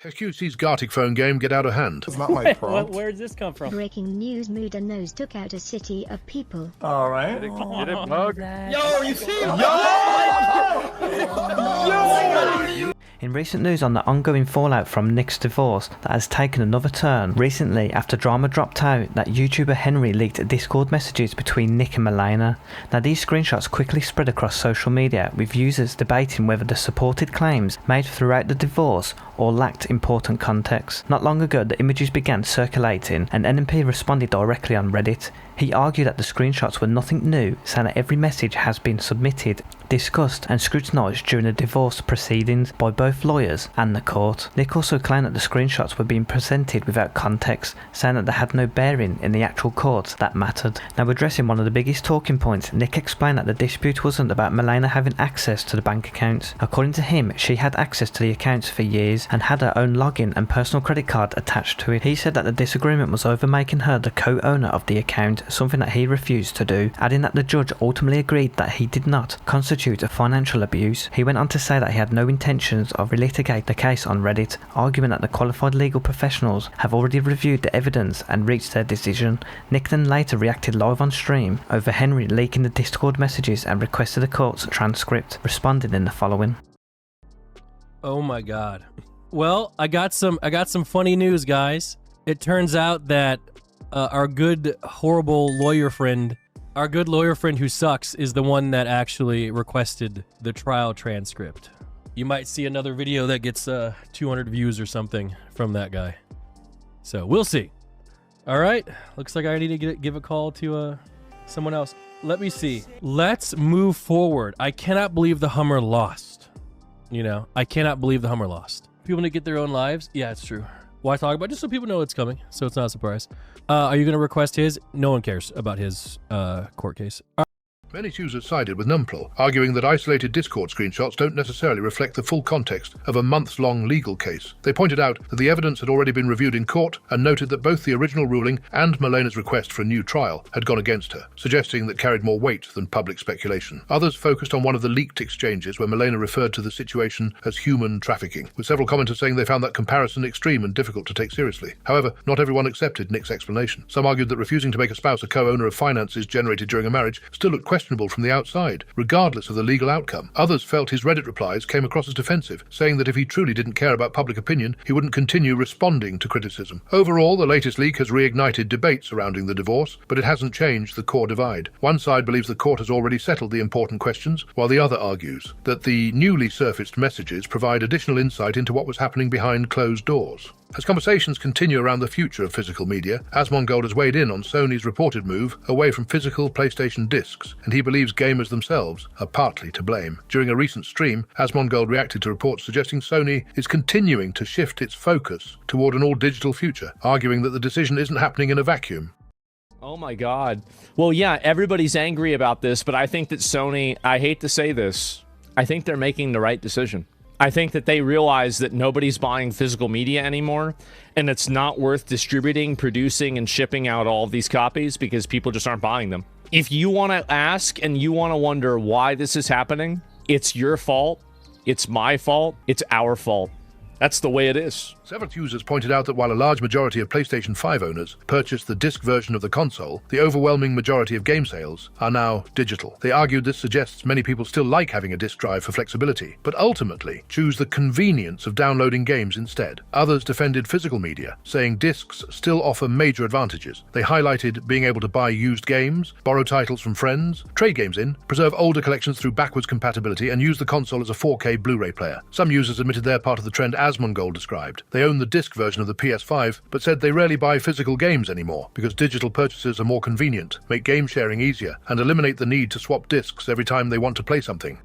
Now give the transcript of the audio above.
XQC's Gartic phone game get out of hand. It's not my prompt. Where does this come from? Breaking news, Muda Nose took out a city of people. All right. Get it, bug. Yo, you see him? In recent news on the ongoing fallout from Nick's divorce that has taken another turn recently after drama dropped out that YouTuber Henry leaked Discord messages between Nick and Malena. Now these screenshots quickly spread across social media with users debating whether the supported claims made throughout the divorce or lacked important context. Not long ago the images began circulating and NMP responded directly on Reddit. He argued that the screenshots were nothing new, saying that every message has been submitted, discussed and scrutinised during the divorce proceedings by both lawyers and the court. Nick also claimed that the screenshots were being presented without context, saying that they had no bearing in the actual courts that mattered. Now addressing one of the biggest talking points, Nick explained that the dispute wasn't about Malena having access to the bank accounts. According to him, she had access to the accounts for years and had her own login and personal credit card attached to it. He said that the disagreement was over making her the co-owner of the account, something that he refused to do, adding that the judge ultimately agreed that he did not constitute a financial abuse. He went on to say that he had no intentions of relitigate the case on Reddit, arguing that the qualified legal professionals have already reviewed the evidence and reached their decision. Nick then later reacted live on stream over Henry leaking the Discord messages and requested the court's transcript, responding in the following. Oh my god. Well, I got some funny news, guys. It turns out that our good horrible lawyer friend who sucks is the one that actually requested the trial transcript. You might see another video that gets 200 views or something from that guy. So we'll see. All right, looks like I need to give a call to someone else. Let me see. Let's move forward. I cannot believe the Hummer lost. You know, I cannot believe the Hummer lost. People need to get their own lives. Yeah, it's true. Why talk about it? Just so people know it's coming, so it's not a surprise. Are you going to request his? No one cares about his court case. Many users sided with Numplor, arguing that isolated Discord screenshots don't necessarily reflect the full context of a months-long legal case. They pointed out that the evidence had already been reviewed in court and noted that both the original ruling and Malena's request for a new trial had gone against her, suggesting that carried more weight than public speculation. Others focused on one of the leaked exchanges where Malena referred to the situation as human trafficking, with several commenters saying they found that comparison extreme and difficult to take seriously. However, not everyone accepted Nick's explanation. Some argued that refusing to make a spouse a co-owner of finances generated during a marriage still looked questionable from the outside, regardless of the legal outcome. Others felt his Reddit replies came across as defensive, saying that if he truly didn't care about public opinion, he wouldn't continue responding to criticism. Overall, the latest leak has reignited debate surrounding the divorce, but it hasn't changed the core divide. One side believes the court has already settled the important questions, while the other argues that the newly surfaced messages provide additional insight into what was happening behind closed doors. As conversations continue around the future of physical media, ASMON has weighed in on Sony's reported move away from physical PlayStation discs, and he believes gamers themselves are partly to blame. During a recent stream, ASMON reacted to reports suggesting Sony is continuing to shift its focus toward an all-digital future, arguing that the decision isn't happening in a vacuum. Oh my god. Well, yeah, everybody's angry about this, but I think that Sony, I hate to say this, I think they're making the right decision. I think that they realize that nobody's buying physical media anymore, and it's not worth distributing, producing, and shipping out all of these copies because people just aren't buying them. If you want to ask and you want to wonder why this is happening, it's your fault, it's my fault, it's our fault. That's the way it is. Several users pointed out that while a large majority of PlayStation 5 owners purchased the disc version of the console, the overwhelming majority of game sales are now digital. They argued this suggests many people still like having a disc drive for flexibility, but ultimately choose the convenience of downloading games instead. Others defended physical media, saying discs still offer major advantages. They highlighted being able to buy used games, borrow titles from friends, trade games in, preserve older collections through backwards compatibility, and use the console as a 4K Blu-ray player. Some users admitted they're part of the trend ASMON described. They own the disc version of the PS5, but said they rarely buy physical games anymore because digital purchases are more convenient, make game sharing easier, and eliminate the need to swap discs every time they want to play something.